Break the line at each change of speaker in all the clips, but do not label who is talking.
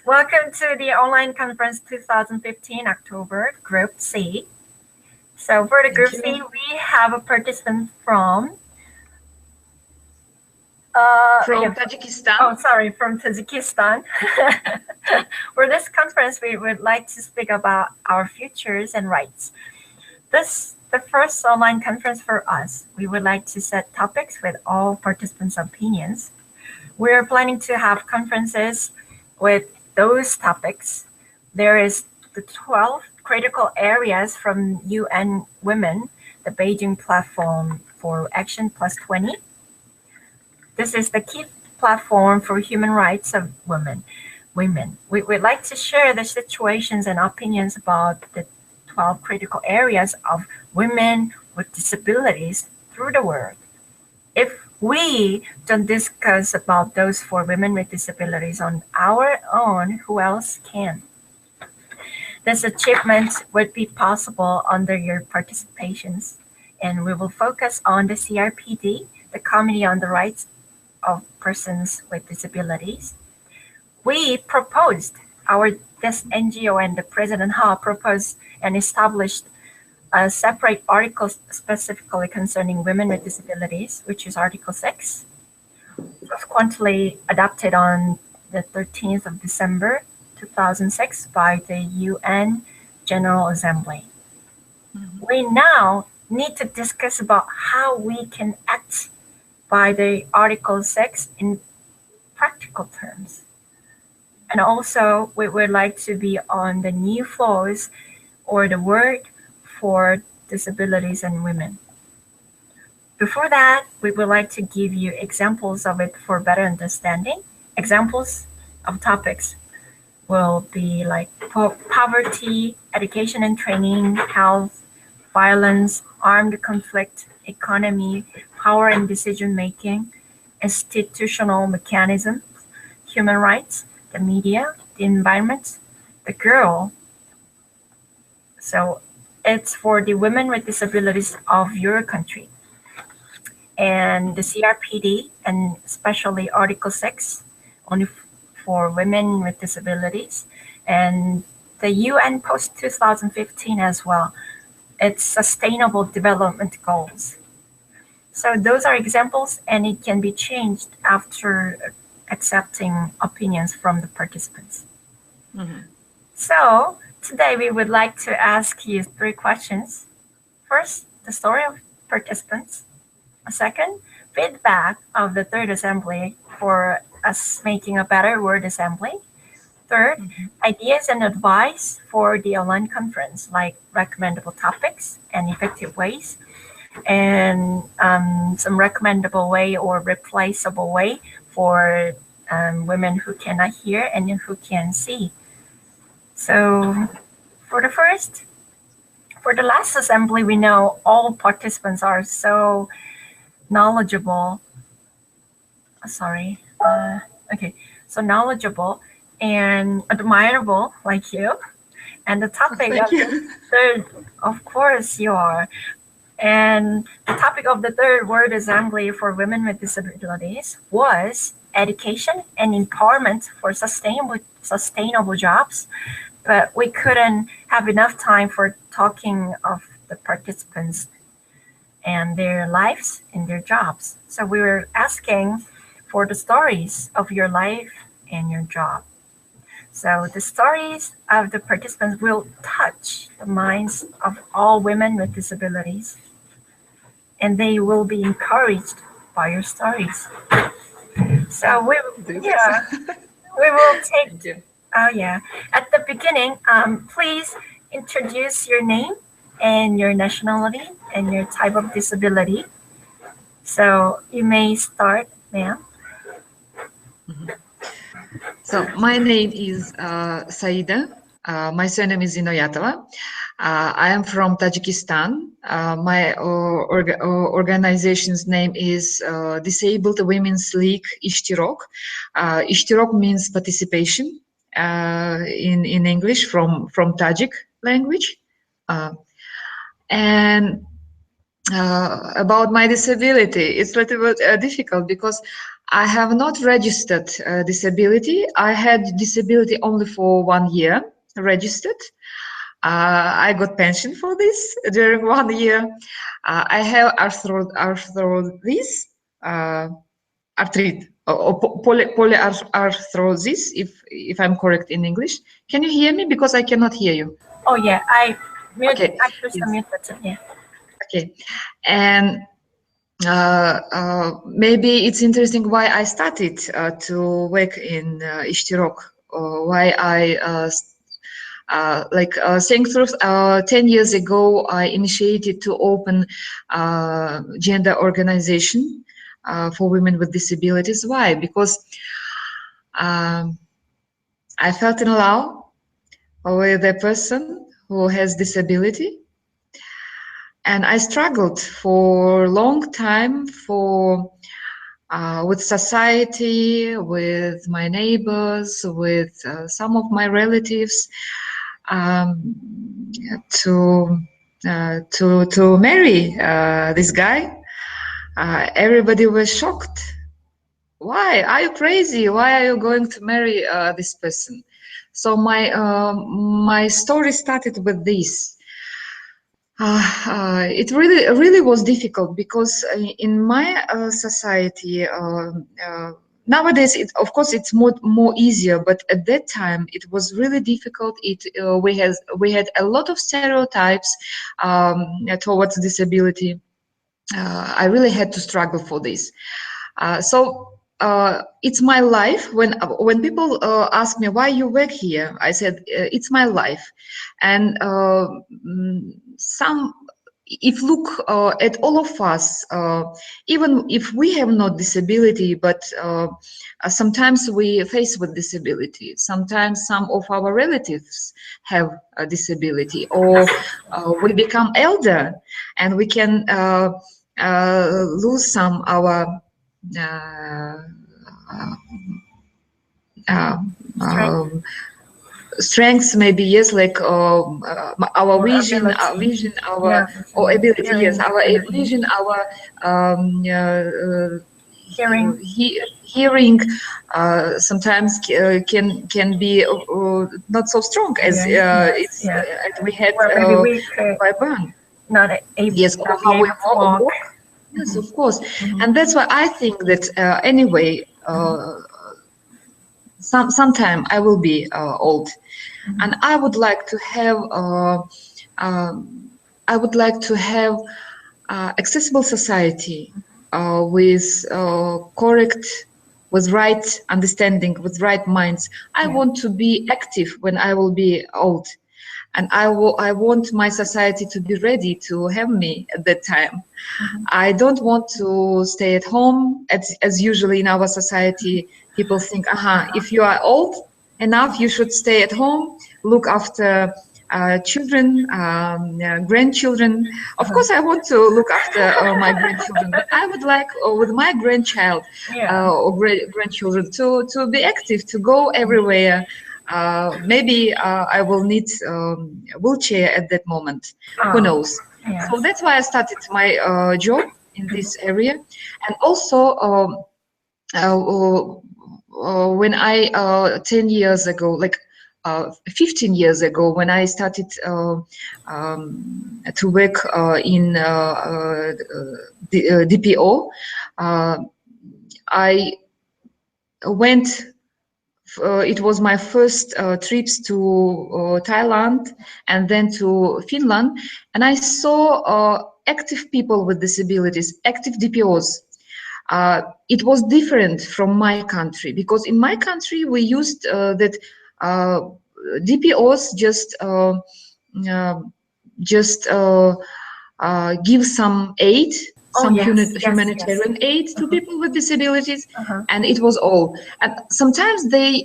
Welcome to the online conference 2015 October Group C. So for the Group C, we have a participant from
Tajikistan.
Oh, sorry, from Tajikistan. For this conference, we would like to speak about our futures and rights. This the first online conference for us. We would like to set topics with all participants' opinions. We are planning to have conferences with those topics. There is the 12 critical areas from UN Women, the Beijing platform for Action Plus 20. This is the key platform for human rights of women. We would like to share the situations and opinions about the 12 critical areas of women with disabilities through the world. If we don't discuss about those for women with disabilities on our own, who else can? This achievement would be possible under your participations, and we will focus on the CRPD, the Committee on the Rights of Persons with Disabilities. We proposed, this NGO and the President Ha proposed and established a separate article specifically concerning women with disabilities, which is Article 6, subsequently adopted on the 13th of December 2006 by the UN General Assembly. We now need to discuss about how we can act by the Article 6 in practical terms. And also, we would like to be on the new flows or the word for disabilities and women. Before that, we would like to give you examples of it for better understanding. Examples of topics will be like poverty, education and training, health, violence, armed conflict, economy, power and decision-making, institutional mechanisms, human rights, the media, the environment, the girl. So it's for the women with disabilities of your country. And the CRPD, and especially Article 6, only for women with disabilities. And the UN post-2015 as well. It's Sustainable Development Goals. So those are examples, and it can be changed after accepting opinions from the participants. So today we would like to ask you 3 questions. First, the story of participants. Second, feedback of the third assembly for us making a better word assembly. Third, ideas and advice for the online conference, like recommendable topics and effective ways, and some recommendable way or replaceable way for women who cannot hear and who can see. So for the last assembly, we know all participants are so knowledgeable. So knowledgeable and admirable like you. And the topic of the third, of course you are. And the topic of the third World Assembly for Women with Disabilities was education and empowerment for sustainable jobs. But we couldn't have enough time for talking of the participants and their lives and their jobs. So we were asking for the stories of your life and your job. So the stories of the participants will touch the minds of all women with disabilities, and they will be encouraged by your stories. So we will take. At the beginning, please introduce your name and your nationality and your type of disability. So you may start, ma'am.
So my name is Saida. My surname is Inoyatova. I am from Tajikistan. My organization's name is Disabled Women's League Ishtirok. Ishtirok means participation in English from Tajik language. And about my disability, it's a little bit difficult because I have not registered disability. I had disability only for 1 year registered. I got pension for this during 1 year. I have arthrosis, arthritis, or polyarthrosis, if I'm correct in English. Can you hear me? Because I cannot hear you.
Oh yeah,
Okay.
I pressed the
Yes.
mute button. Yeah.
Okay. And maybe it's interesting why I started to work in Ishtirok, why I saying truth, 10 years ago, I initiated to open gender organization for women with disabilities. Why? Because um, I felt in love with a person who has disability, and I struggled for a long time for with society, with my neighbors, with some of my relatives, um, to marry this guy. Everybody was shocked. Why are you crazy? Why are you going to marry this person? So my story started with this. It really was difficult because in my society nowadays, of course, it's more easier, but at that time it was really difficult. We had a lot of stereotypes towards disability. I really had to struggle for this. It's my life. When people ask me why you work here, I said it's my life. And some, if look at all of us, even if we have no disability, but sometimes we face with disability. Sometimes some of our relatives have a disability, or we become elder, and we can lose some our uh, uh,
Strength
um, strengths, maybe, yes, like our
or
vision,
ability.
our
Yeah.
or ability, yes,
Hearing
our
ability.
vision, our
Hearing.
hearing sometimes can be not so strong as
Yeah. Yes.
it's
Yeah.
as we had
Or maybe we could
by birth.
not able
Yes, or
not be
how we
able to walk.
walk. Yes, of course.
Mhm.
And that's why I think that anyway, sometime I will be old, and I would like to have I would like to have accessible society with correct, with right understanding, with right minds. I
Yeah.
want to be active when I will be old, and I want my society to be ready to have me at that time. I don't want to stay at home, as usually in our society, people think, if you are old enough, you should stay at home, look after children, grandchildren. Of
Uh-huh.
course, I want to look after my grandchildren, but I would like, with my grandchild
Yeah.
or grandchildren, to be active, to go everywhere. Maybe I will need a wheelchair at that moment. Who
Oh.
knows? So
Yes.
that's why I started my job in this area, and also when I 10 years ago, like 15 years ago, when I started to work in the DPO, uh, I went. It was my first trips to Thailand and then to Finland, and I saw active people with disabilities, active DPOs. It was different from my country, because in my country we used that uh, DPOs uh, just give some aid,
Oh
some
yes. Yes. Yes.
humanitarian aid to
Uh-huh.
people with disabilities,
Uh-huh.
and it was all. And sometimes they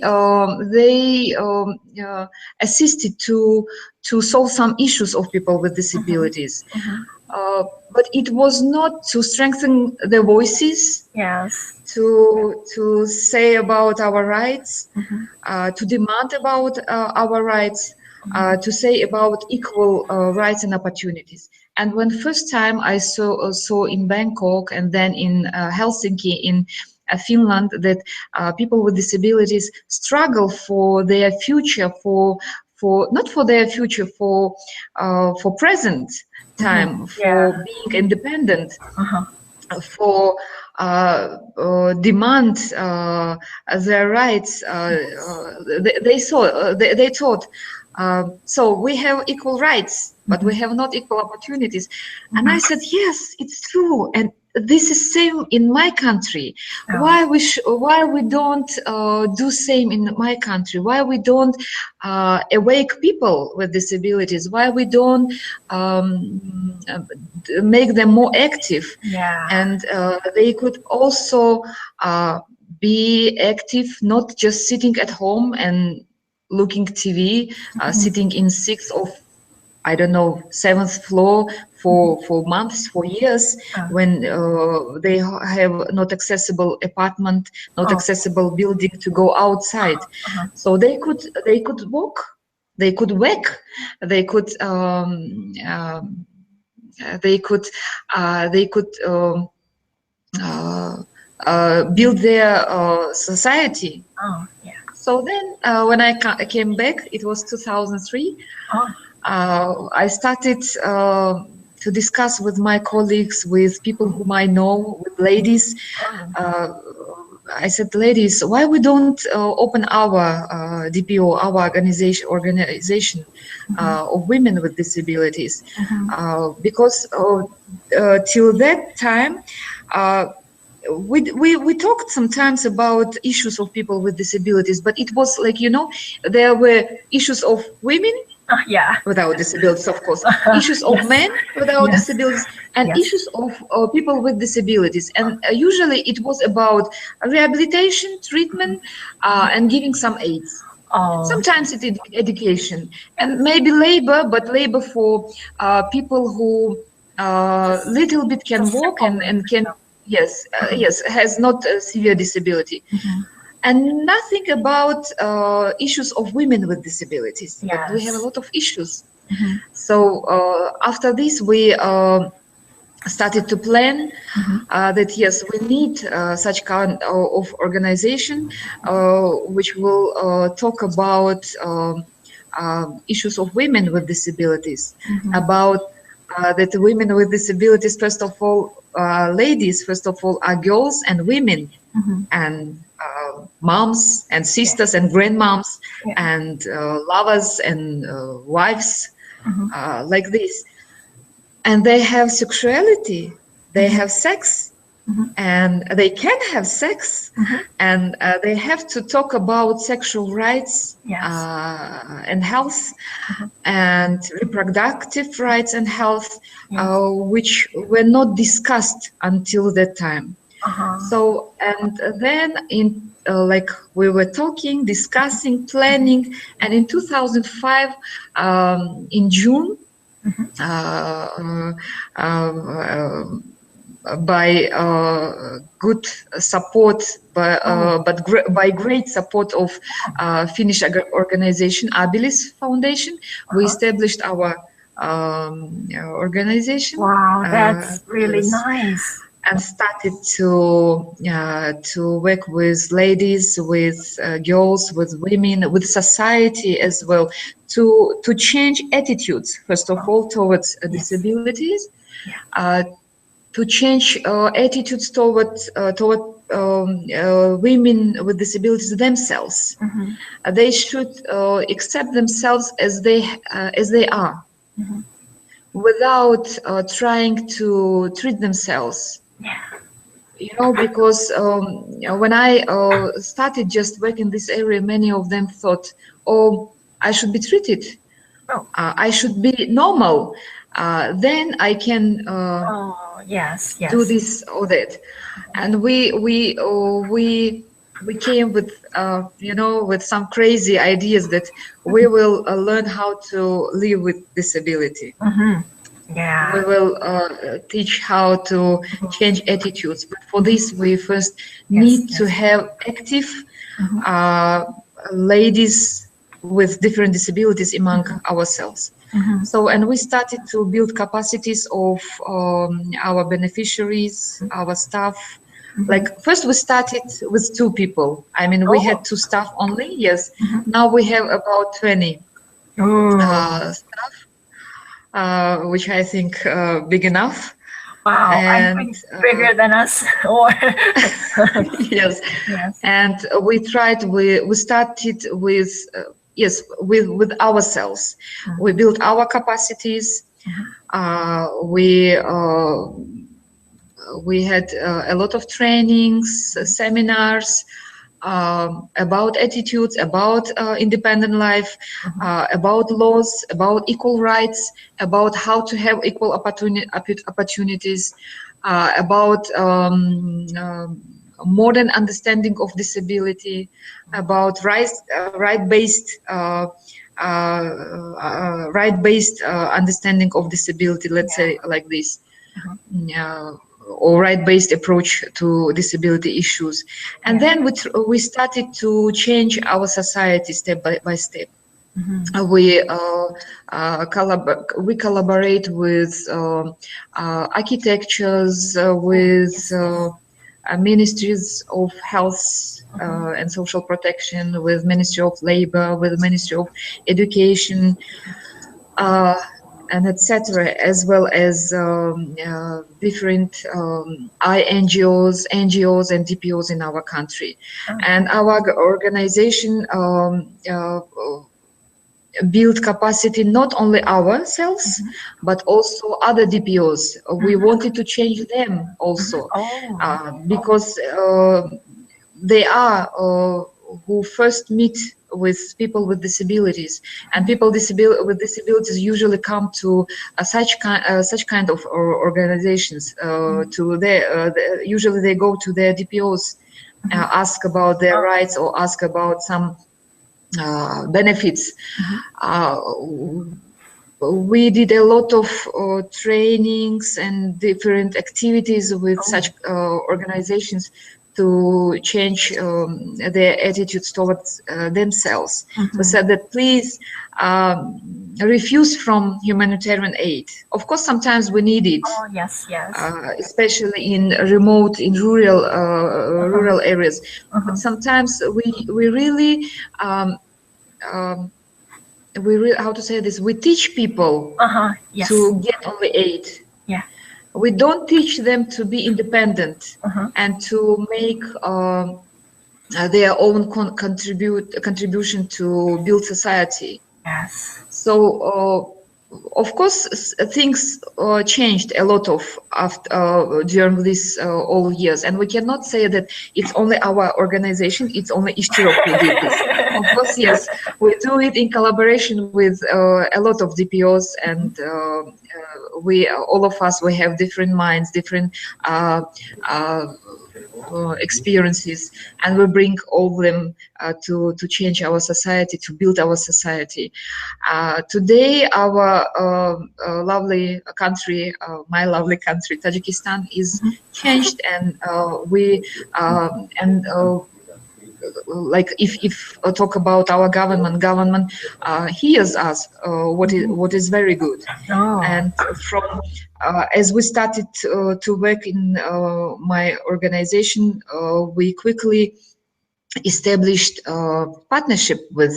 assisted to solve some issues of people with
Uh-huh.
disabilities.
Uh-huh.
But it was not to strengthen their voices,
Yes.
to say about our rights,
Uh-huh.
to demand about our rights, to say about equal rights and opportunities. And when first time I saw in Bangkok and then in Helsinki, in Finland, that people with disabilities struggle for their future, for not for their future, for present time,
Yeah.
for being independent,
Uh-huh.
for demand their rights. They thought, so we have equal rights, but we have not equal opportunities. And I said, yes, it's true, and this is same in my country.
Oh.
Why we don't do same in my country? Why we don't awake people with disabilities? Why we don't make them more active?
Yeah.
And they could also be active, not just sitting at home and looking TV, sitting in sixth of, I don't know, seventh floor for months, for years,
Oh.
when they have not accessible apartment, not
Oh.
accessible building to go outside.
Uh-huh.
So they could walk, they could work, they could they could they could build their society.
Oh. Yeah.
So then, when I came back, it was 2003.
Oh.
I started to discuss with my colleagues, with people whom I know, with ladies. I said, ladies, why we don't open our DPO, our organization of women with disabilities? Because till that time, we talked sometimes about issues of people with disabilities, but it was like, there were issues of women
Yeah.
without disabilities, of course, issues of
Yes.
men without
Yes.
disabilities, and
Yes.
issues of people with disabilities. And usually it was about rehabilitation, treatment, and giving some aids.
Oh.
Sometimes it is education, and maybe labor, but labor for people who little bit can
Just
walk
simple
and can,
labor.
yes, has not a severe disability. And nothing about issues of women with disabilities. But we have a
Yes.
lot of issues. So after this, we started to plan that yes, we need such kind of organization which will talk about issues of women with disabilities, about that women with disabilities, first of all, ladies, first of all, are girls and women, and moms and sisters and grandmoms, and lovers and wives, like this. And they have sexuality, they have sex, and they can have sex, and they have to talk about sexual rights, and health, and reproductive rights and health, which were not discussed until that time. So, and then like we were talking, discussing, planning, and in 2005, in June, by good support, by great support of Finnish organization Abilis Foundation, we established our organization.
Wow, that's really
Yes.
nice.
And started to work with ladies, with girls, with women, with society as well, to change attitudes, first of all, towards disabilities, to change attitudes toward women with disabilities themselves. They should accept themselves as they are, without trying to treat themselves. Because when I started just working in this area, many of them thought, oh, I should be treated. I should be normal. Then I can do this or that. And we came with with some crazy ideas that we will learn how to live with disability. We will teach how to change attitudes. But for this, we first need to have active ladies with different disabilities among ourselves. So, and we started to build capacities of our beneficiaries, our staff, Like first we started with 2 people. I mean, we
Oh.
had 2 staff only. Yes. Now we have about 20
Ooh.
staff, which I think big enough.
Wow, I
And
think bigger than us. Or
yes,
yes.
and we started with yes, with ourselves. We built our capacities. We had a lot of trainings, seminars about attitudes, about independent life, about laws, about equal rights, about how to have equal opportunities, about modern understanding of disability, about right-based understanding of disability. Let's
Yeah.
say like this. Or right-based approach to disability issues, and
Yeah.
then we started to change our society step by step.
Mhm.
We collaborate with architectures,
Oh,
with
yes, yes.
ministries of health and social protection, with Ministry of Labor, with Ministry of Education, uh, and etc., as well as different NGOs, and DPOs in our country.
Oh,
And our organization build capacity not only ourselves, but also other DPOs. We wanted to change them also,
oh,
because they are who first meet with people with disabilities, and people with disabilities usually come to such kind of organizations. Usually they go to their DPOs, ask about their
oh,
rights or ask about some benefits. Uh, we did a lot of trainings and different activities with
oh,
such organizations to change their attitudes towards themselves. We said that please refuse from humanitarian aid. Of course, sometimes we need it,
oh, yes, yes.
especially in rural areas. But sometimes we really how to say this, we teach people
Yes.
to get only aid.
Yeah.
We don't teach them to be independent and to make their own contribution to build society.
Yes.
So of course things changed a lot of after during these all years, and we cannot say that it's only our organization, it's only Ishtirok who did this. Of course, yes, we do it in collaboration with a lot of DPOs, and we all of us, we have different minds, different uh, experiences, and we bring all of them to change our society, to build our society. Today, our lovely country, my lovely country, Tajikistan, is changed, and we and like if talk about our government hears us, what is very good.
Oh.
And from as we started to work in my organization, we quickly established partnership with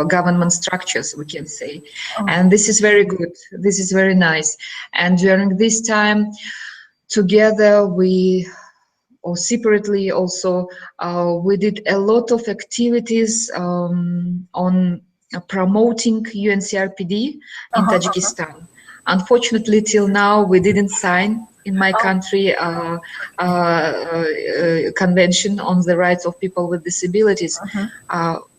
government structures, we can say, and this is very good, this is very nice. And during this time together, we or separately also, we did a lot of activities on promoting UNCRPD in Tajikistan. Unfortunately, till now, we didn't sign in my
Oh.
country convention on the rights of people with disabilities.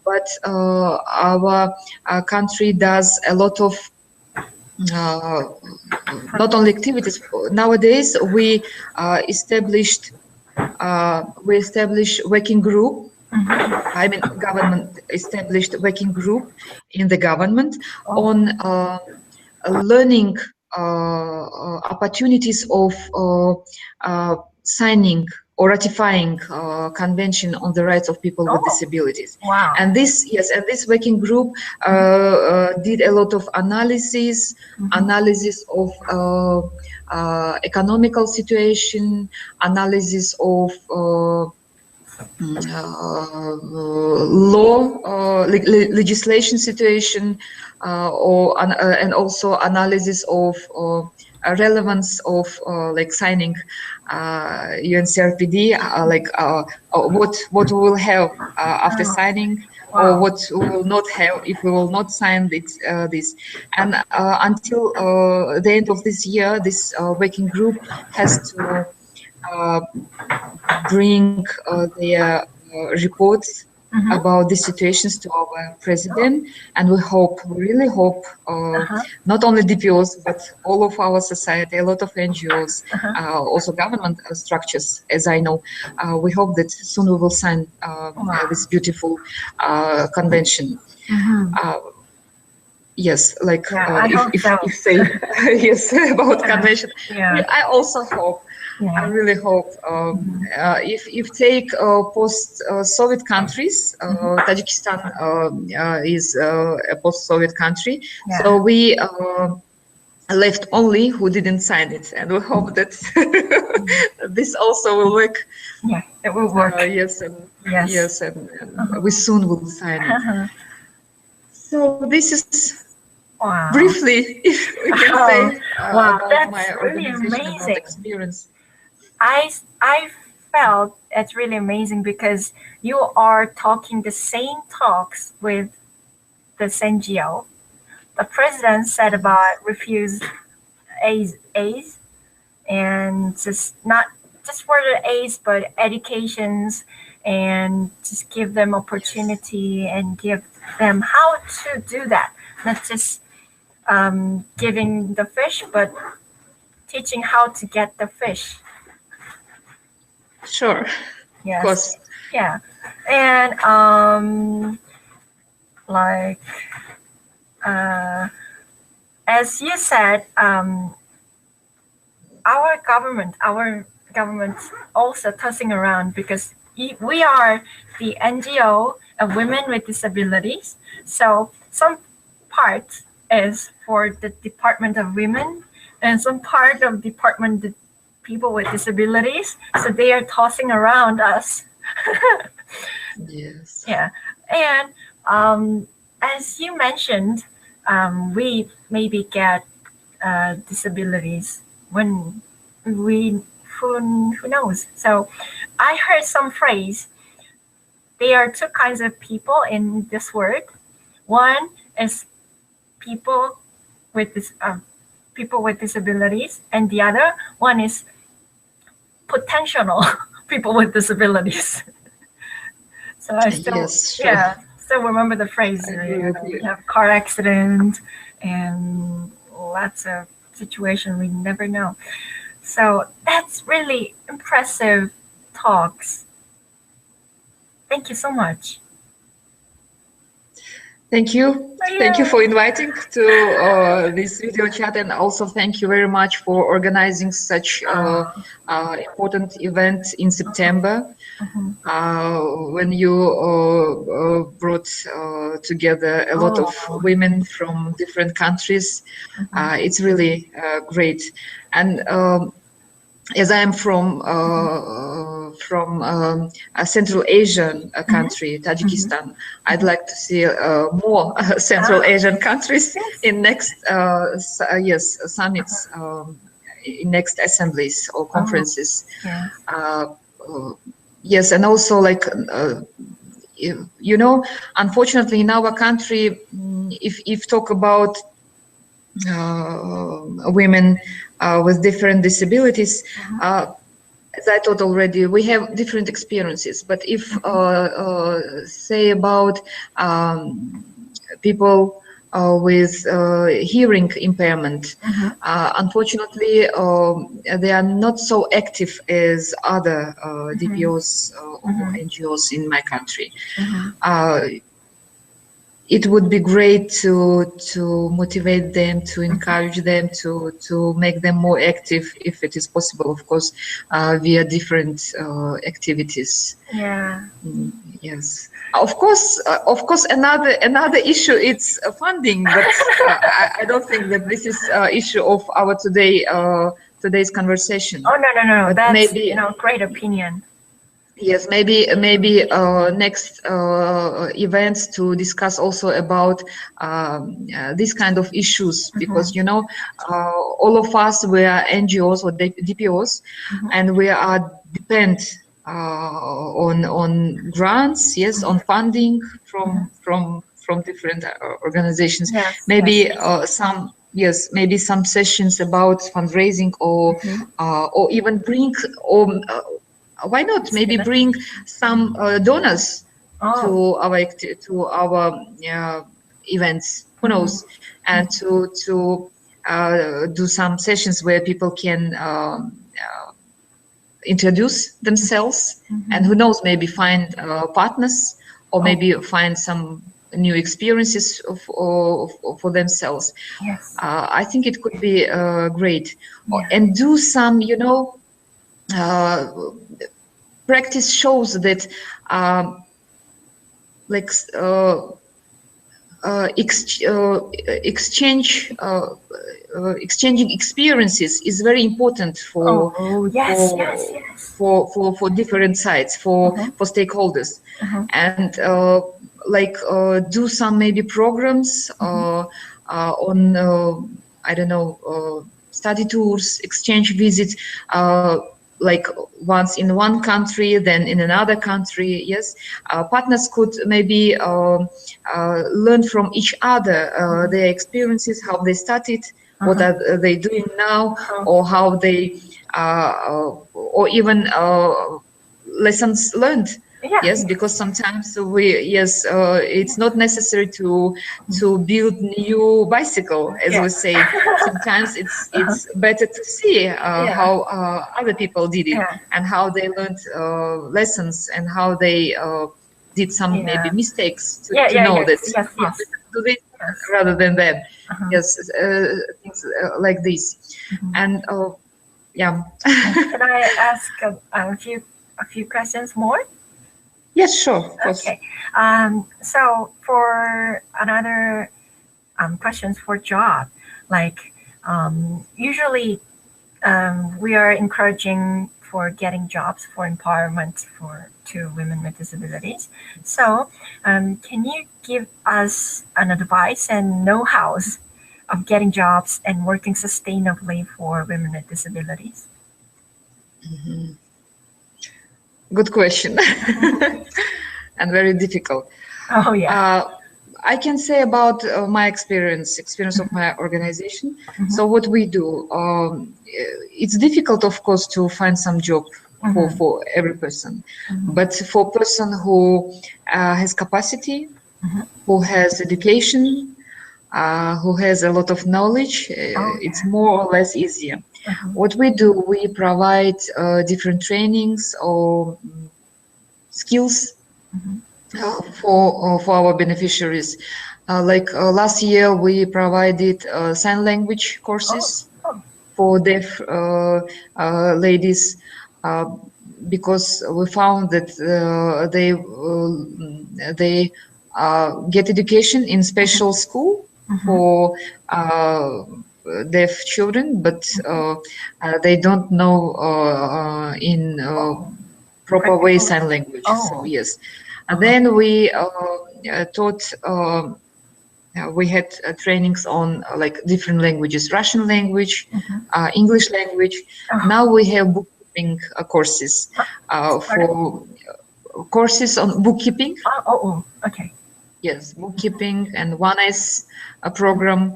But our country does a lot of uh, not only activities. Nowadays, we established working group. I mean, government established working group in the government on learning opportunities of signing or ratifying Convention on the Rights of People with
Oh,
Disabilities.
wow.
And this, yes, and this working group did a lot of analysis of economical situation, analysis of law, legislation situation, and also analysis of relevance of like signing UNCRPD, what we will have after signing, or
Wow.
what we will not have if we will not sign this. And until the end of this year, this working group has to bring their reports about the situations to our president, and we really hope, not only DPOs but all of our society, a lot of NGOs, also government structures, as I know. We hope that soon we will sign this beautiful convention. Yes, like
Yeah, I hope so.
if say yes about convention.
Yeah.
I also hope. I
Yeah.
really hope if take post-Soviet countries, Tajikistan is a post-Soviet country,
Yeah.
so we left only who didn't sign it, and we hope that this also will work.
Yeah, it will work.
Yes, and
Yes.
yes, and we soon will sign it. So this is
Wow.
briefly, if we can say,
Wow,
about
that's
my
really
organization, about
amazing.
experience.
I felt it's really amazing because you are talking the same talks with this NGO. The president said about refused AIDS and just not just for the AIDS but educations, and just give them opportunity and give them how to do that. Not just giving the fish, but teaching how to get the fish.
Sure.
Yes.
Of course.
Yeah. And like as you said, our government also tossing around because we are the NGO of women with disabilities. So some part is for the Department of Women, and some part of Department of People with Disabilities. So they are tossing around us.
Yes.
Yeah. And as you mentioned, we maybe get disabilities when who knows. So I heard some phrase. There are two kinds of people in this world. One is people with people with disabilities, and the other one is potential people with disabilities. So I still,
Yes, sure.
yeah, still remember the phrase.
I agree with you.
We have car accident and lots of situations we never know. So that's really impressive talks. Thank you so much.
Thank you. Thank you for inviting to this video chat, and also thank you very much for organizing such important event in September, when you brought together a lot of women from different countries. It's really great. And as I am from a Central Asian country, Tajikistan, I'd like to see more Central Asian countries in next summits, in next assemblies or conferences. Yes, and also like you know, unfortunately in our country, if talk about women with different disabilities, as I thought already, we have different experiences. But if say about people with hearing impairment, unfortunately, they are not so active as other DPOs or NGOs in my country. it would be great to motivate them, to encourage them, to make them more active, if it is possible, of course, via different activities.
Yeah.
Yes, of course. Another issue it's funding, but I don't think that this is issue of our today's conversation.
Oh, no.
But
That's,
maybe,
great opinion.
yes, maybe next events to discuss also about this kind of issues, because all of us, we are NGOs or DPOs, and we are depend on grants, yes, on funding from different organizations.
Yes.
Maybe
Yes.
maybe some sessions about fundraising, or even bring, or why not maybe bring some donors
Oh.
to our events, who knows, and to do some sessions where people can introduce themselves, and who knows, maybe find partners, or maybe find some new experiences for themselves.
Yes.
I think it could be great.
Yeah.
And do some, practice shows that like exchanging experiences is very important for
Yes.
for different sides, for stakeholders, and do some maybe programs on I don't know, study tours, exchange visits, like once in one country, then in another country. Yes, partners could maybe learn from each other their experiences, how they started, what are they doing now, or how they, or even lessons learned.
Yeah.
Yes, because sometimes it's not necessary to build new bicycle, as we say. Sometimes it's better to see how other people did it, and how they learned lessons, and how they did some maybe mistakes to know that
Yes.
do this rather than that. Yes, things like this, and yeah.
Can I ask a few questions more?
Yes, sure, of course.
Okay. So for another questions for job, like usually we are encouraging for getting jobs for empowerment to women with disabilities. So can you give us an advice and know-hows of getting jobs and working sustainably for women with disabilities?
Good question. And very difficult.
Oh yeah.
I can say about my experience of my organization. So what we do, it's difficult, of course, to find some job for every person, but for person who has capacity, who has education, who has a lot of knowledge, it's more or less easier. What we do, we provide different trainings or skills for our beneficiaries. Last year, we provided sign language courses for deaf ladies, because we found that they get education in special school for deaf children, but they don't know in proper way sign language. So yes, and then we taught. We had trainings on like different languages: Russian language, English language. Now we have bookkeeping courses for courses on bookkeeping.
Okay.
Yes, bookkeeping and 1S program,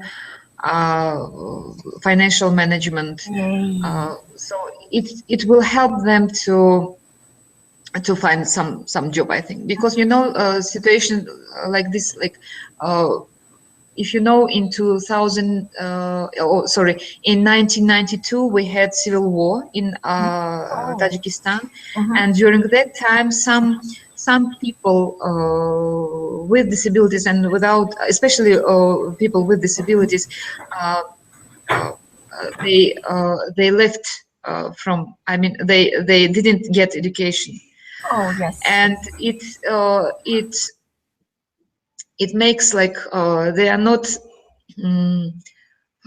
financial management. So it will help them to find some job, I think, because situation like this, like if in 1992 we had civil war in Tajikistan, and during that time some some people with disabilities and without, especially people with disabilities, uh, uh, they left from. I mean, they didn't get education,
Oh, yes.
and it makes like they are not. mm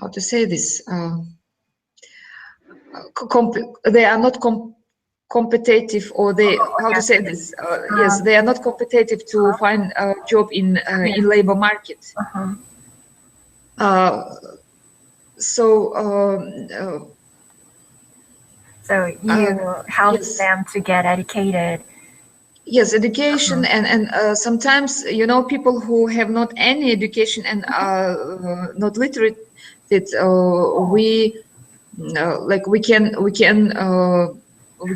how to say this? They are not competitive, or they,
Oh,
how to
yes.
say this? Yes,
Um,
they are not competitive to find a job
yes.
in labor market.
Uh-huh.
Uh, so
So
uh,
you help
yes,
them to get educated.
yes, education,
Uh-huh.
and sometimes, you know, people who have not any education and are not literate, that
Oh,
like we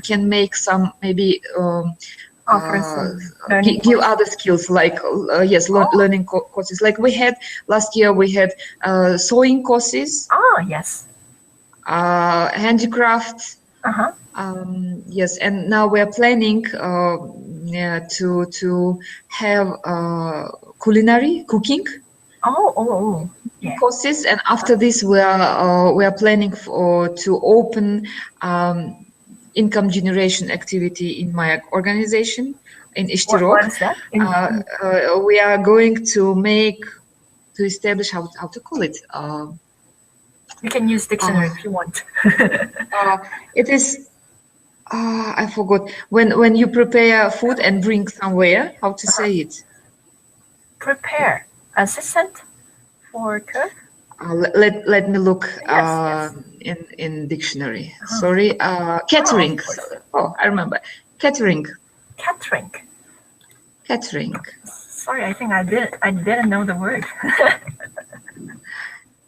can make some maybe
offer some learning
give
course.
other skills, like yes,
Oh,
learning courses. Like we had last year, we had sewing courses,
oh, yes.
handicraft.
Uh-huh.
Yes, and now we're planning yeah, to have culinary cooking
Oh, oh, oh. Yeah.
courses, and after this we are planning for to open income generation activity in my organization in
What
Ishtirok.
is that?
We are going to establish how to call it.
You can use dictionary
Uh,
if you want.
it is I forgot when you prepare food and bring somewhere. How to say it?
Prepare. Assistant for cook?
Let me look
Yes, yes.
in dictionary.
Uh-huh.
Sorry,
Oh, of
catering.
course.
Oh, I remember. Catering,
Catering.
catering,
Sorry, I think I didn't know the word.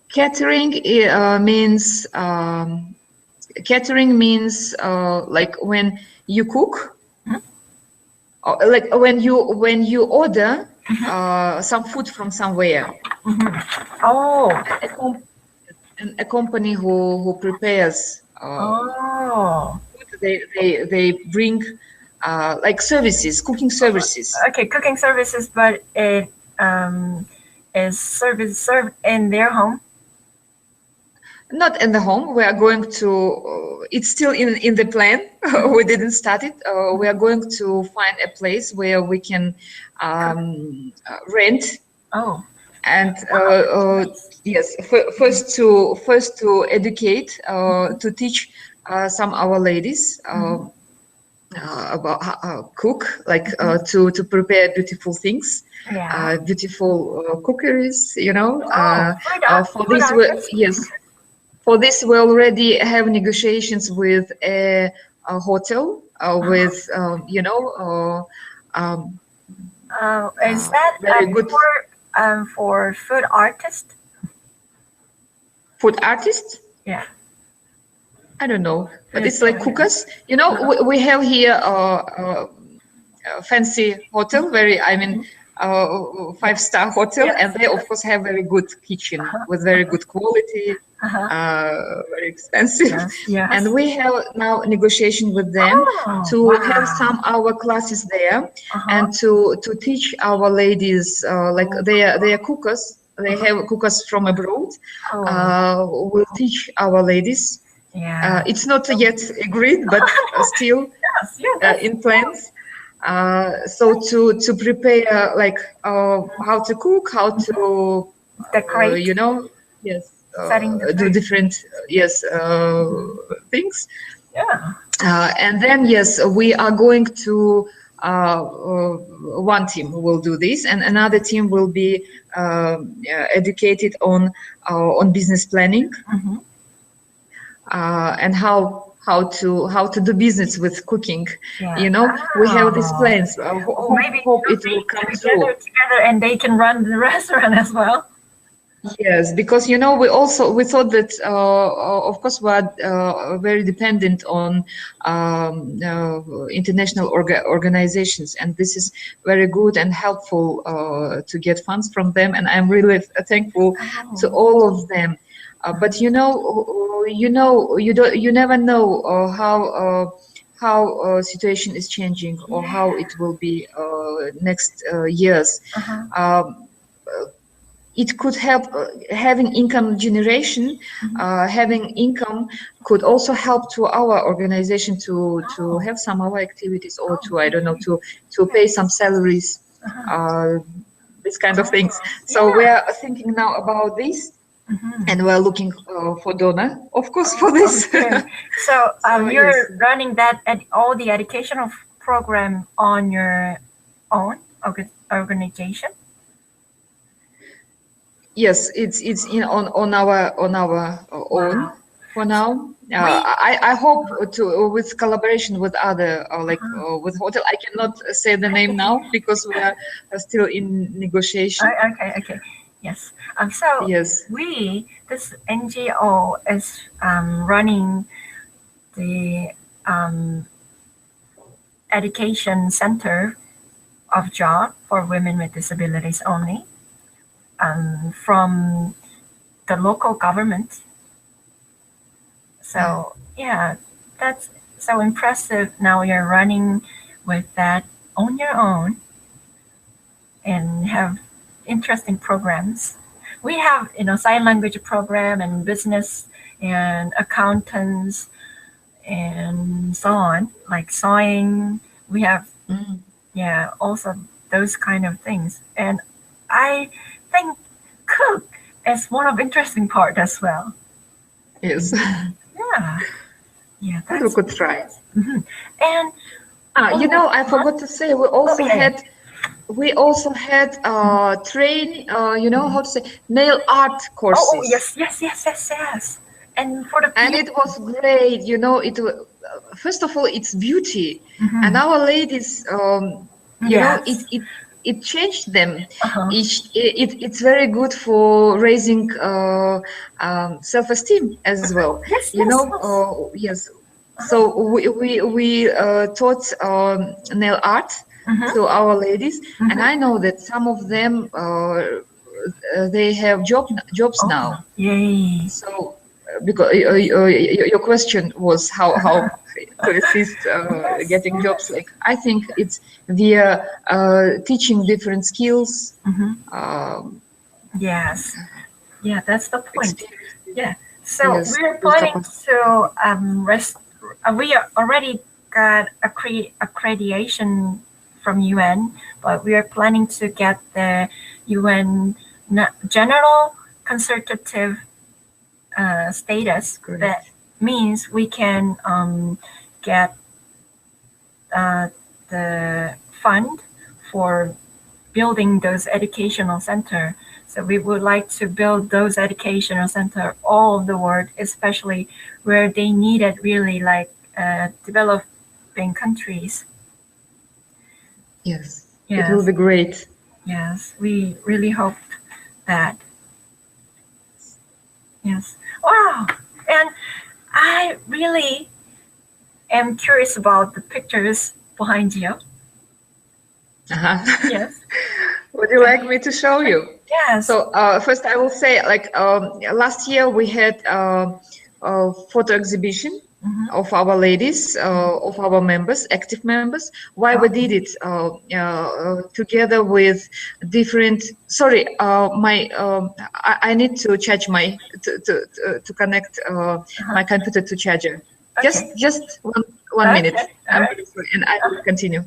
catering means catering means like when you cook, like when you order some food from somewhere.
Oh,
A, com- a company who prepares
oh.
food, they bring like services, cooking services.
Okay, cooking services, but it is served in their home.
Not in the home. We are going to. It's still in the plan. We didn't start it. We are going to find a place where we can
Cook.
rent,
Oh,
and
nice.
yes, first to educate, to teach some our ladies about cook, like to prepare beautiful things,
Yeah.
beautiful cookeries. You know,
Oh,
for
food
this,
artist.
yes. For this, we already have negotiations with a hotel, with you know,
Is that
very good
for food artist?
food artists.
Yeah.
I don't know, but
Yes.
it's like cookers. You know, we have here a fancy hotel, very, I mean, five-star hotel,
Yes.
and they of course have very good kitchen with very good quality,
Uh-huh.
very expensive.
Yes. Yes.
And we have now negotiation with them
Oh,
to have
wow.
some our classes there,
Uh-huh.
and to teach our ladies, like they are cookers. They have cookers from abroad.
Oh,
Will teach our ladies.
yeah.
It's not yet agreed, but still
Yes. Yeah. That's
in plans. So to prepare, like how to cook, how to
decorate,
you know, yes,
setting the
do
food.
different yes things.
Yeah.
And then yes, we are going to one team will do this, and another team will be educated on business planning,
Mm-hmm.
and how to do business with cooking.
Yeah.
You know, we have these
Oh.
plans.
Or maybe
Hope
two
it will
teams
come
together,
through.
and they can run the restaurant as well.
Yes, because you know we thought that of course we are very dependent on international organizations, and this is very good and helpful to get funds from them, and I'm really thankful to
Oh.
all of them. But you know you never know how situation is changing or how it will be next years. It could help having income generation. Having income could also help to our organization to have some other activities, or to, I don't know, to pay some salaries, this kind of things. So we are thinking now about this. And we're looking for donor, of course, for this.
Okay. So, you're
yes.
running that all the educational program on your own organization?
Yes, it's on our own for now. I hope to with collaboration with other with hotel. I cannot say the name now because we are still in negotiation.
Okay. Yes. So
Yes.
this NGO is running the education center of job for women with disabilities only, from the local government. So yeah, that's so impressive. Now you're running with that on your own and have interesting programs. We have, sign language program and business and accountants and so on, like sewing. We have, also those kind of things. And I think cook is one of interesting part as well.
Yes.
Yeah,
we could try.
And
I forgot to say we also had train, how to say, nail art courses.
Oh yes. And for the
and it was great. It first of all, it's beauty, and our ladies, it changed them. It's very good for raising self-esteem as well. Yes. So we taught nail art to our ladies, and I know that some of them they have jobs now.
Yay!
So because your question was how to assist getting jobs. Like, I think it's via teaching different skills.
Yes. Yeah, that's the point. Yeah. So
Yes,
we're planning to we already got accreditation from UN, but we are planning to get the UN General Consultative status.
Correct.
That means we can get the fund for building those educational center. So we would like to build those educational center all over the world, especially where they need it really, like developing countries.
Yes, it will be great.
Yes, we really hope that. Yes. Wow. And I really am curious about the pictures behind you. Yes.
Would you like me to show you?
Yes.
So first I will say, like, last year we had a photo exhibition of our ladies, of our members, active members. Why we did it together with different. Sorry, I need to charge my to connect my computer to charger.
Okay.
Just one minute. I'm really sorry, and I will continue.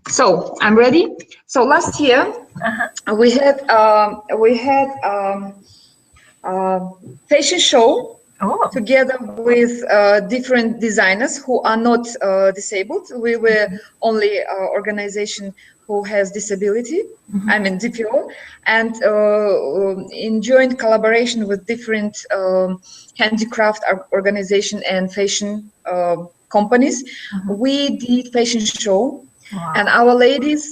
So I'm ready. So last year we had fashion show
Oh.
together with different designers who are not disabled. We were only organization who has disability, I mean DPO, and in joint collaboration with different handicraft organization and fashion companies, we did fashion show, and
Wow.
our ladies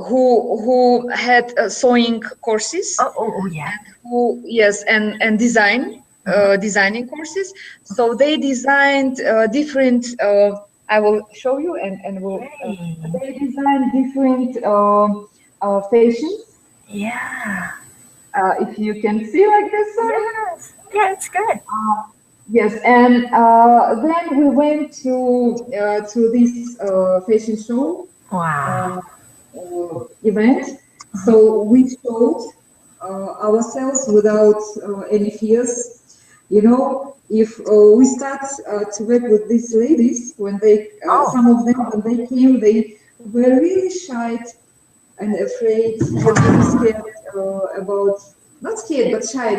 who had sewing courses,
Oh, yeah.
who yes, and designing courses. So they designed different. I will show you, and will
Hey.
they designed different fashions.
Yeah.
If you can see like this, sorry.
Yes. Yeah, it's good.
Yes, and then we went to this fashion show
Wow.
event. So we showed ourselves without any fears. You know, if we start to work with these ladies, when they,
Oh.
some of them, when they came, they were really shy and afraid, really scared about, not scared, but shy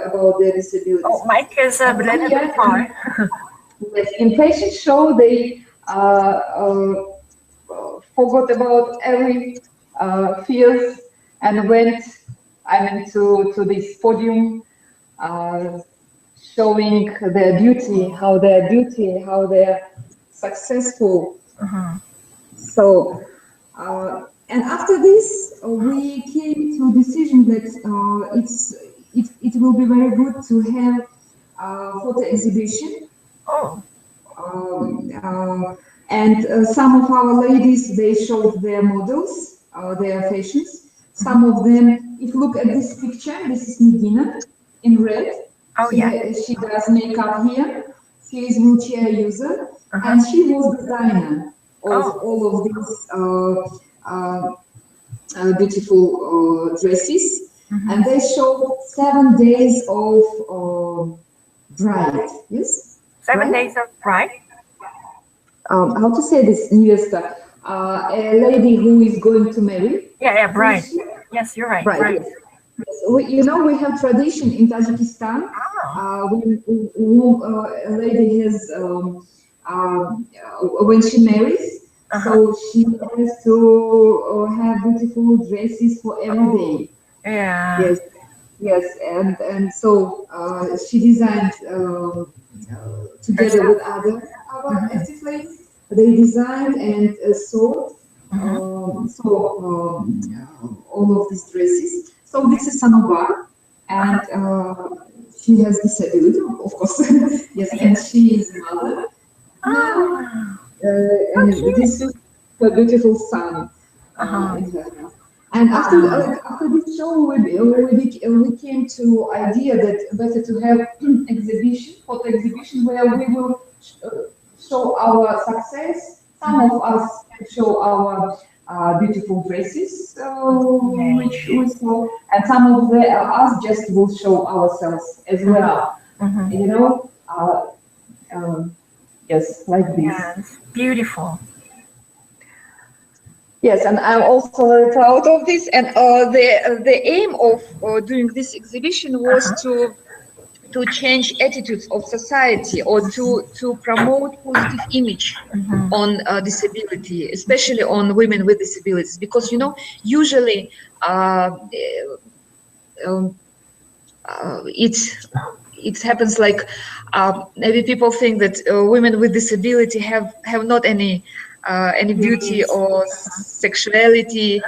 about their disabilities.
Oh, Mike is a
And
little bit
here,
far.
yes, in fashion show, they forgot about every fears and went, I mean, to this podium, uh, showing their beauty, how they're successful. So, and after this, we came to a decision that it will be very good to have a photo exhibition.
Oh.
Um, uh, and some of our ladies, they showed their models, their fashions. Some of them, if you look at this picture, this is Medina in red.
Oh, yeah.
She does makeup here. She is wheelchair user, and
Uh-huh.
she was designer of
Oh.
all of these beautiful dresses. And they showed 7 days of bride. Yes,
7 days of pride.
how to say this, Newesta, a lady who is going to marry.
Yeah, yeah,
Who is
bride.
she?
Yes, you're right.
Right,
Bride.
yes. Yes. You know, we have tradition in Tajikistan.
Oh.
A lady has, when she marries, so she has to have beautiful dresses for every day.
Yeah.
Yes, yes, and so she designed together with
Herself.
other our active ladies. They designed and sold all of these dresses. So this is Sanobar, and she has disability, of course. Yes, and
Yeah.
she is a mother now,
Oh, so
and
cute.
this is her beautiful son
Uh-huh.
in her house. And
Wow.
after this show, we came to idea that better to have photo exhibition where we will show our success. Some of us can show our beautiful dresses, which
Yay.
we saw, and some of us just will show ourselves as well. You know, yes, like this.
Yes. Beautiful.
Yes, and I'm also very proud of this. And the aim of doing this exhibition was to change attitudes of society, or to promote positive image on disability, especially on women with disabilities, because you know usually um, it happens like maybe people think that women with disability have not any beauty
Beauties.
or sexuality,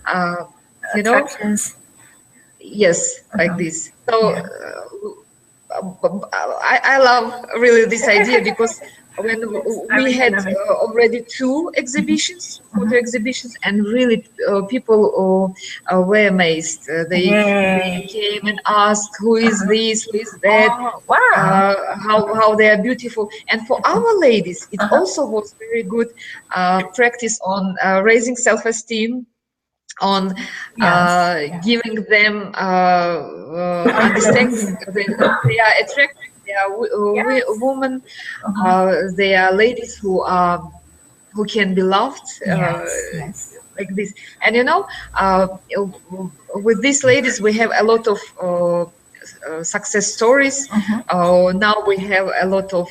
uh, you know.
Attractions.
Yes, like this. So
Yeah.
I love really this idea, because when
Yes, I
we
really
had
love it.
already two exhibitions, photo exhibitions, and really people were amazed. They
Yay.
came and asked, "Who is this? Who is that?
Oh, wow.
How they are beautiful." And for our ladies, it
Uh-huh.
also was very good practice on raising self-esteem, on
Yes.
giving them understanding
Confidence.
that they are attractive, they are
Yes.
women,
Uh-huh.
they are ladies who can be loved,
Yes. Yes.
like this. And you know, with these ladies, we have a lot of success stories. Now we have a lot of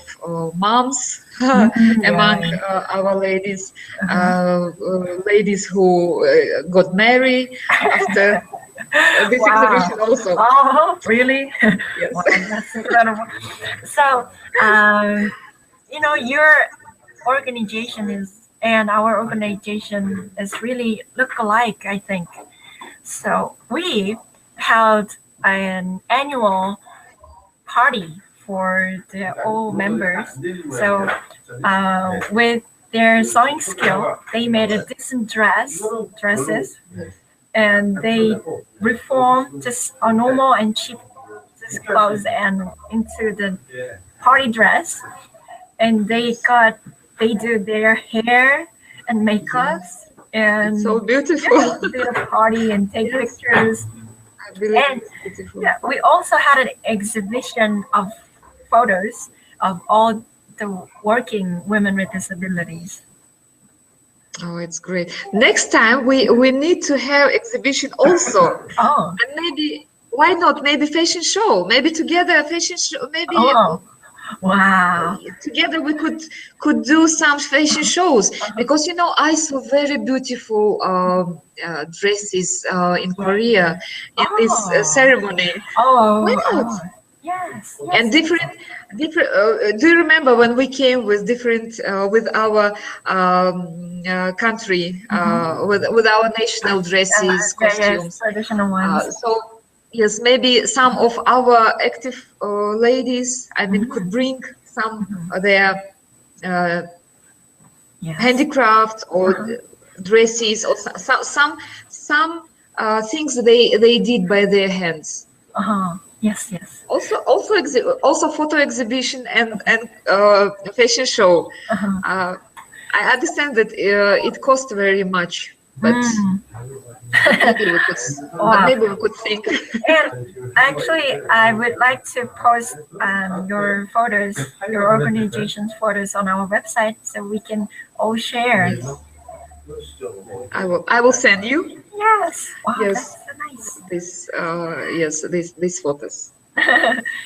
moms among
Yeah.
our ladies, ladies who got married after this
Wow.
exhibition also.
Oh, really?
Yes.
Wow, that's incredible. So, your organization is, and our organization is really look alike, I think. So we held an annual party for the all members. So with their sewing skill, they made a decent dresses, and they reformed just a normal and cheap just clothes and into the party dress, and they do their hair and makeups
It's so
and
beautiful.
did a party and take pictures.
I believe
And
it's beautiful.
yeah, we also had an exhibition of photos of all the working women with disabilities.
Oh, it's great. Next time we need to have exhibition also,
Oh,
and maybe why not? Maybe fashion show. Maybe together a fashion show. Maybe
oh, wow.
together we could do some fashion shows because I saw very beautiful dresses in Korea in this
Oh,
ceremony. Why
oh,
not?
oh. Yes,
And
yes,
different. Do you remember when we came with different with our country with our national dresses,
yeah, yes,
costumes?
traditional ones.
So yes, maybe some of our active ladies, I mean,
Mhm,
could bring some of their uh,
yes.
handicrafts or dresses or some things they did by their hands.
Yes, yes.
Also photo exhibition and fashion show.
Uh-huh.
I understand that it costs very much, but
Mm.
maybe we could
Wow.
maybe we could think.
And actually, I would like to post your photos, your organization's photos on our website so we can all share.
Yes, I will send you.
Yes. Wow,
Yes,
that's so nice.
these photos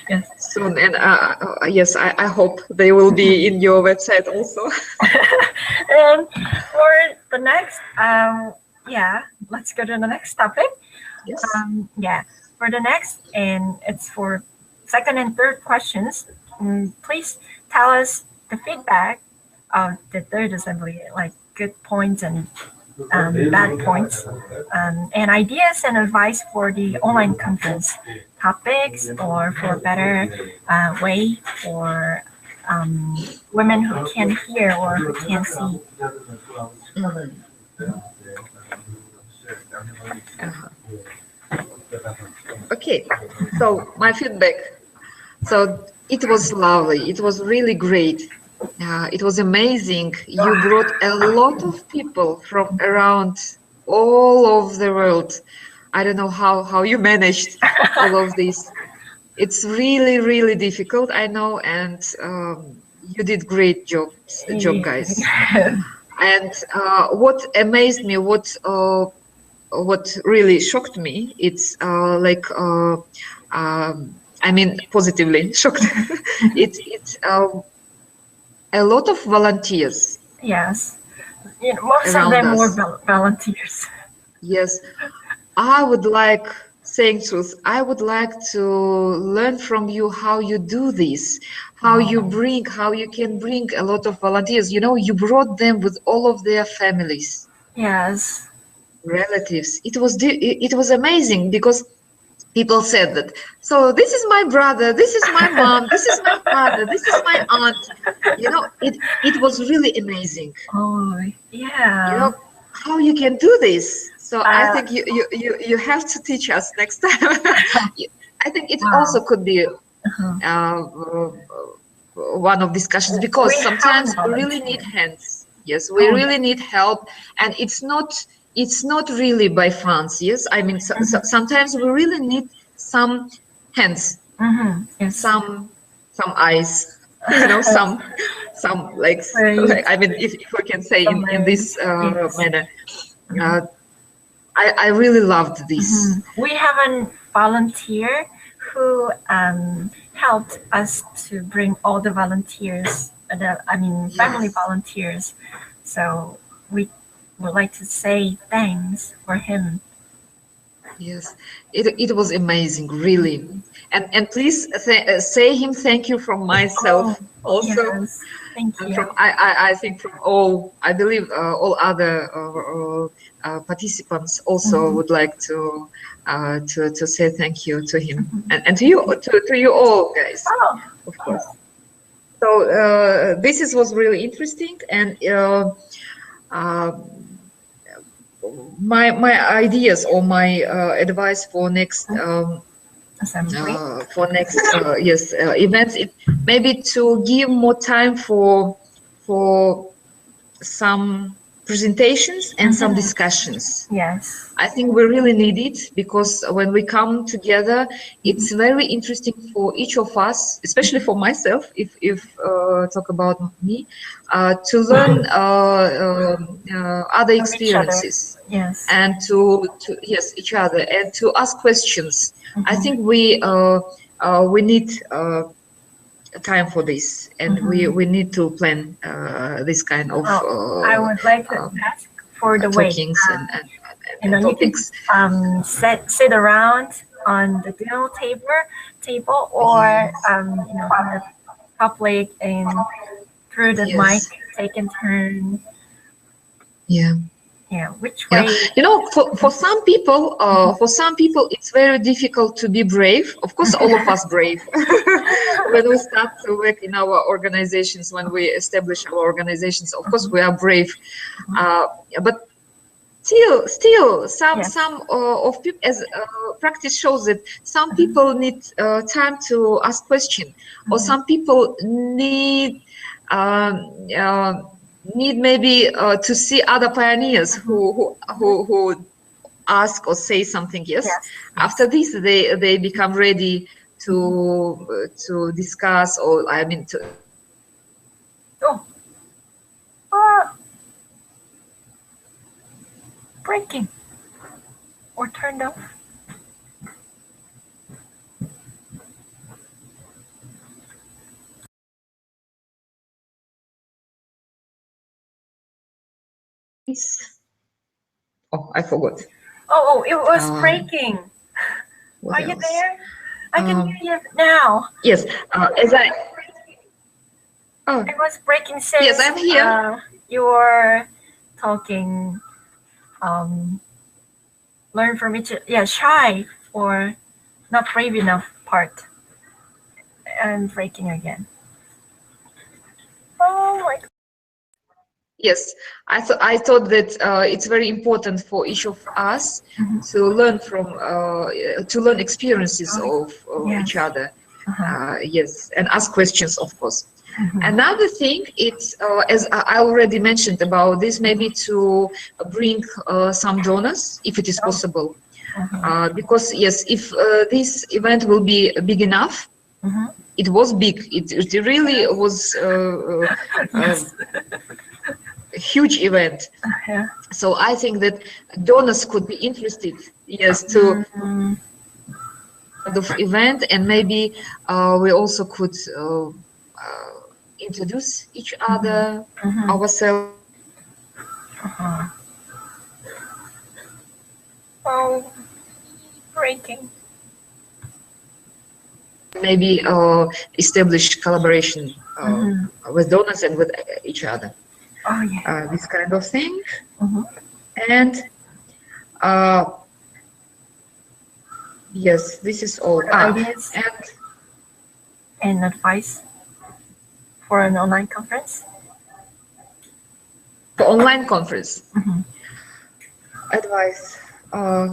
Yes.
soon, and yes, I hope they will be in your website also.
And for the next, yeah, let's go to the next topic.
Yes.
Yeah, for the next, and it's for second and third questions. Please tell us the feedback of the third assembly, like good points and bad points, and ideas and advice for the online conference topics, or for better way for women who can hear or who can see.
Mhm. Uh-huh. Okay, so my feedback. So it was lovely. It was really great. It was amazing. You brought a lot of people from around all of the world. I don't know how you managed all of this. It's really, really difficult, I know, and you did great job, guys. And what amazed me, what really shocked me, it's I mean, positively shocked. It's a lot of volunteers
Yes. Most of
around
them were
us.
volunteers.
Yes, I would like, saying truth, I would like to learn from you how you do this, how you can bring a lot of volunteers. You brought them with all of their families,
Yes.
relatives. It was amazing because people said that. So this is my brother, this is my mom, this is my father, this is my aunt. It was really amazing.
Oh,
You
yeah.
know how you can do this. So I
Uh,
think you have to teach us next time. I think it
wow.
also could be
Uh-huh.
one of discussions
We
because sometimes
haven't
we really need
volunteered.
hands. Yes, we
Oh,
really
yes.
need help, and it's not really by funds. Yes, I mean sometimes we really need some hands,
Yes.
some eyes, some legs.
Great.
I mean, if we can say
Some
in this
legs. Yes.
manner. Uh, I really loved this.
We have a volunteer who helped us to bring all the volunteers, family
Yes.
volunteers. So we would like to say thanks for him.
Yes, it was amazing, really. And please say him thank you from
Oh,
myself also,
yes. Thank
and
you.
from I think from all, I believe all other participants also
Mhm.
would like to say thank you to him and to you all guys,
Oh,
of course. So this was really interesting, and uh, my ideas or my advice
assembly.
for next yes events, it maybe to give more time for some presentations and some
Mhm.
discussions.
Yes.
I think we really need it, because when we come together,
Mhm.
it's very interesting for each of us, especially for myself, if talk about me, to learn other
From each other.
experiences,
Yes.
and to yes each other, and to ask questions. I
Mhm.
think we need time for this, and
Mhm.
we need to plan this kind of
Oh, I would like to ask for the way.
talkings and
You can
topics.
sit around on the dinner table, or
Yes,
in the public and through the mic,
yes,
taking turn.
yeah.
Yeah, which
Yeah,
way?
you know, for some people, it's very difficult to be brave. Of course, all of us brave when we start to work in our organizations, when we establish our organizations. Of course, we are brave, uh, but still,
Yes.
some of people, as practice shows that some people need time to ask question, or
Mhm.
some people um, uh, need maybe to see other pioneers
Mhm. Mhm.
who ask or say something. Yes,
Yes.
after
Yes.
this they become ready to discuss, or I mean
Oh, ah, breaking or turned off.
oh, I forgot.
Oh, it was
uh,
breaking.
what
Are you
else?
there? I can
um,
hear you now.
yes, as I oh
It was breaking
yes,
since
I'm here.
you were talking. Um, learn from each. Yeah, shy or not brave enough part, and breaking again. Oh my.
Yes, I thought that it's very important for each of us
Mhm.
to learn experiences
Oh,
of each
yes.
other.
Uh-huh.
Yes, and ask questions, of course.
Mhm.
Another thing, it's as I already mentioned about this, maybe to bring some donors if it is
Oh.
possible,
Uh-huh.
because yes, if this event will be big enough,
Mhm.
it was big. It really was
Yes.
a huge event.
Yeah.
So I think that donors could be interested, yes, to
Mm,
kind of event, and maybe we also could introduce each
mhm.
other,
Mhm.
ourselves.
Uh-huh. Oh, breaking.
Maybe establish collaboration
Mhm.
with donors and with each other.
Oh yeah.
This kind of thing,
Mhm.
and uh, yes, this is all.
Other ideas
And
and advice for an online conference.
for online conference
Mhm.
advice. Uh,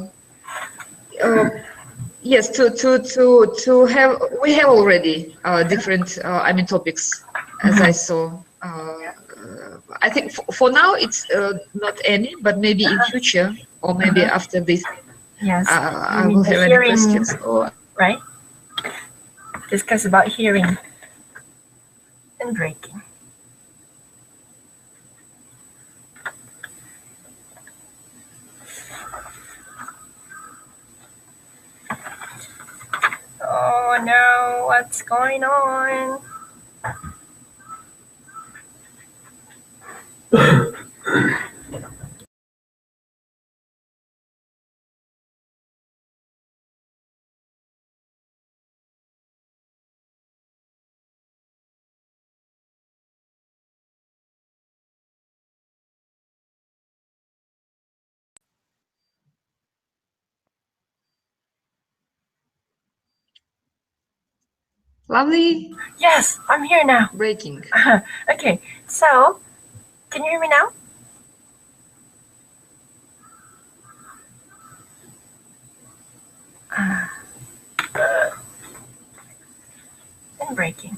uh, Yes, to have, we have already different I mean topics, as I
Mhm.
saw. I think for now it's not any, but maybe in future, or maybe
Uh-huh.
after this,
Yes. You
I will
mean the
have any
hearing,
questions. Or
right? Discuss about hearing and breaking. Oh. no, what's going on?
Lovely.
Yes, I'm here now.
Breaking.
Okay, so can you hear me now? And breaking.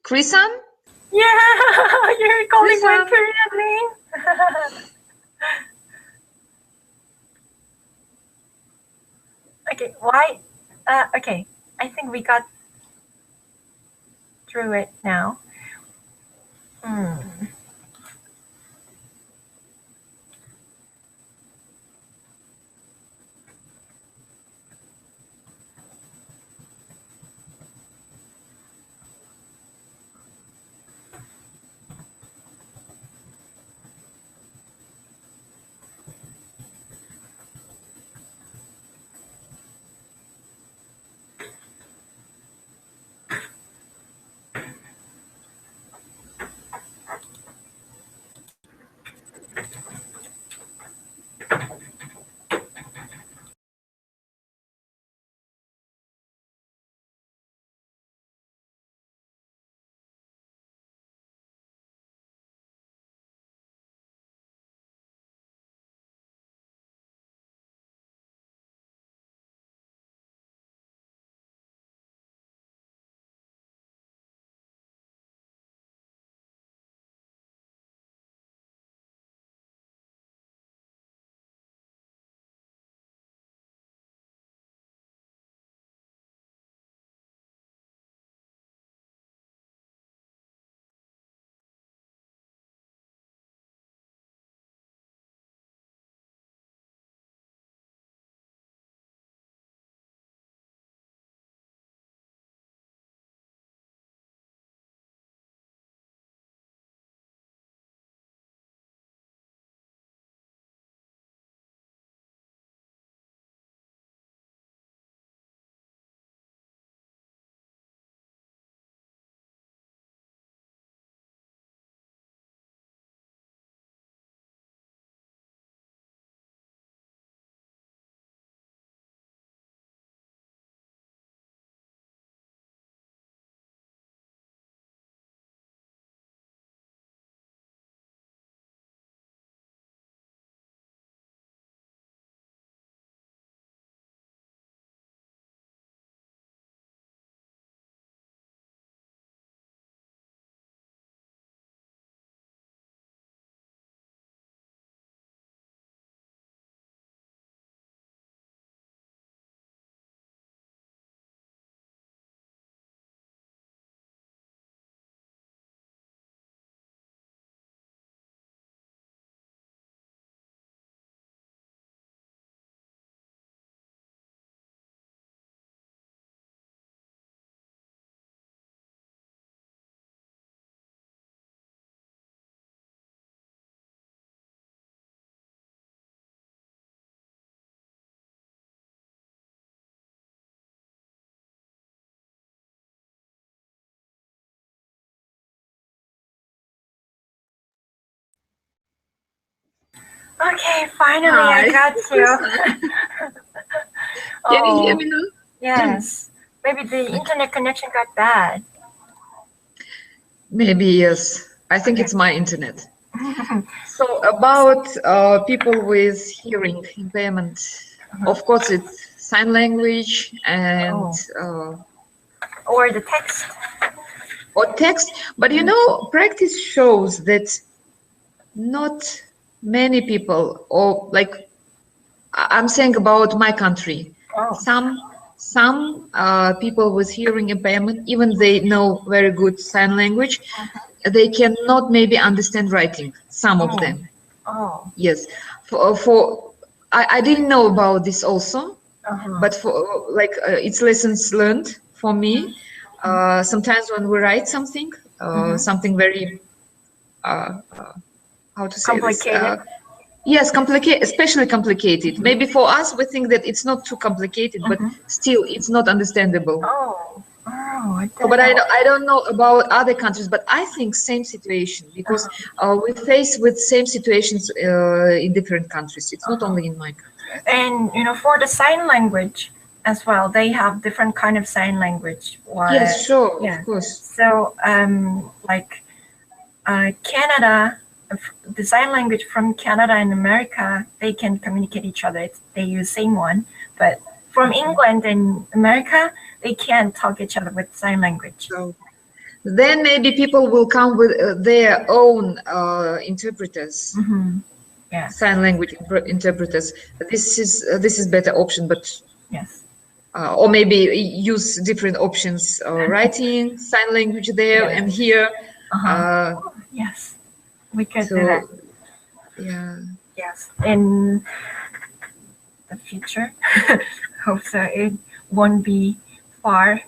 Krisan?
Yeah, you're calling me
Krisan?
periodically. Okay, why? Okay, I think we got through it now. Okay, finally
Hi,
I got you.
Krisan. Can you hear
Oh,
me now?
yes. Maybe the internet connection got bad.
Maybe yes. I think
Okay.
it's my internet. So about people with hearing impairment, of course it's sign language and
Or the text.
or text, but you know, practice shows that not many people, or like I'm saying about my country.
Oh.
Some people with hearing impairment, even they know very good sign language, they cannot maybe understand writing. Some of them.
Oh.
Yes. I didn't know about this also, but for like it's lessons learned for me. Sometimes when we write something, something very how to say this?
Complicated.
Yes, complicated, especially complicated. Maybe for us, we think that it's not too complicated, but still, it's not understandable.
Oh, I
But I don't know about other countries, but I think same situation because we face with same situations in different countries. It's not only in my country.
And for the sign language as well, they have different kind of sign language.
Yes, sure, of course.
So, like Canada, the sign language from Canada and America, they can communicate each other. They use same one, but from England and America, they can't talk each other with sign language.
So then maybe people will come with their own interpreters, sign language interpreters. This is better option, but
yes.
Or maybe use different options, writing sign language there and here.
Yes, we could do that.
Yeah.
Yes, in the future, hope so. It won't be far.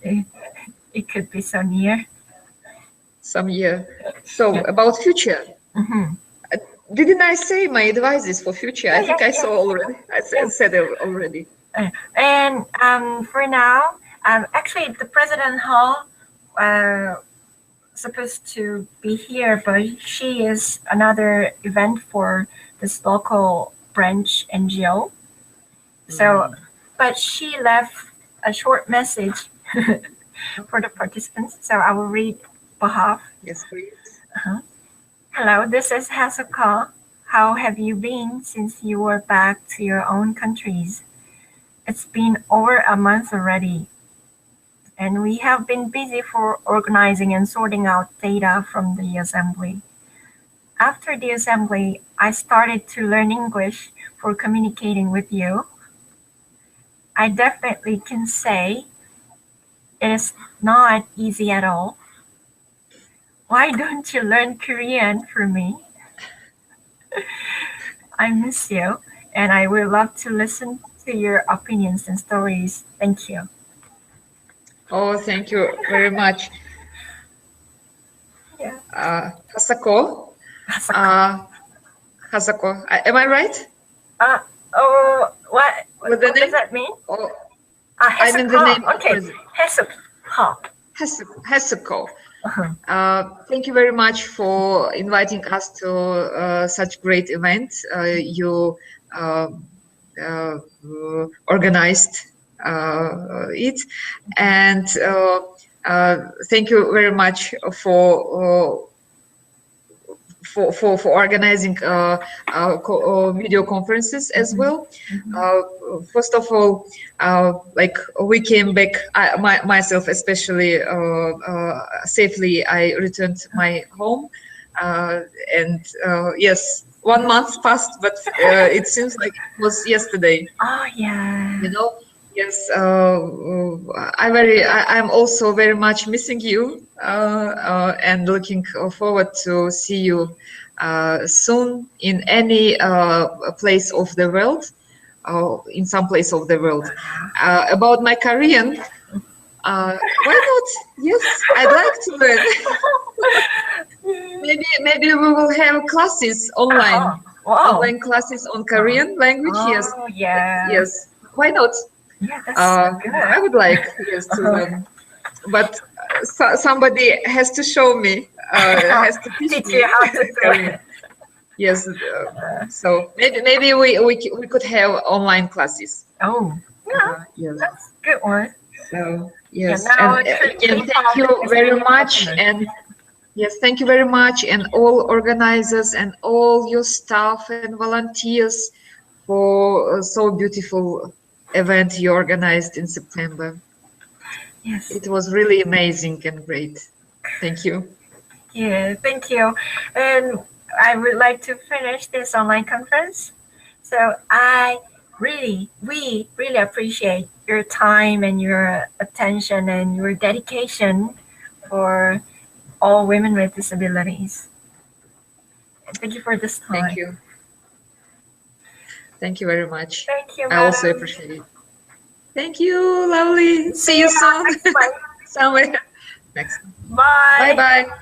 It could be so near.
Some year. So about future. Didn't I say my advices for future? I think I saw already. I said it already.
And for now, actually, the President Hall supposed to be here, but she is another event for this local branch NGO. So, but she left a short message for the participants. So I will read behalf.
Yes, please.
Hello, this is Hazuka. How have you been since you were back to your own countries? It's been over a month already, and we have been busy for organizing and sorting out data from the assembly. After the assembly, I started to learn English for communicating with you. I definitely can say it is not easy at all. Why don't you learn Korean for me? I miss you, and I would love to listen to your opinions and stories. Thank you.
Oh, thank you very much.
Yeah.
Hasako. Hasako. Am I right?
What does that mean?
I mean the name.
Okay.
Hasako. Thank you very much for inviting us to such great event you organized it, and thank you very much for organizing video conferences as well. First of all, like we came back, myself especially safely. I returned to my home, and yes, 1 month passed, but it seems like it was yesterday.
Oh yeah.
Yes, I'm also very much missing you and looking forward to see you soon in any place of the world, in some place of the world. About my Korean, why not? Yes, I'd like to learn. maybe we will have classes online, online classes on Korean language. Yes, yes. Why not?
Yeah, that's good.
I would like to learn, but somebody has to show me, has to teach me
how to do it.
Yes, so maybe we could have online classes.
Oh, yeah,
yes,
that's a good one.
So yes, and again, thank you very much, and yes, thank you very much, and all organizers and all your staff and volunteers for so beautiful event you organized in September.
Yes.
It was really amazing and great. Thank you.
Yeah, thank you. And I would like to finish this online conference. So we really appreciate your time and your attention and your dedication for all women with disabilities. And thank you for this
Thank
time.
you. Thank you very much.
Thank you,
I also
madam.
appreciate it. Thank you, lovely. See
See
you
you
soon
next time.
somewhere next. Bye
Bye.
bye.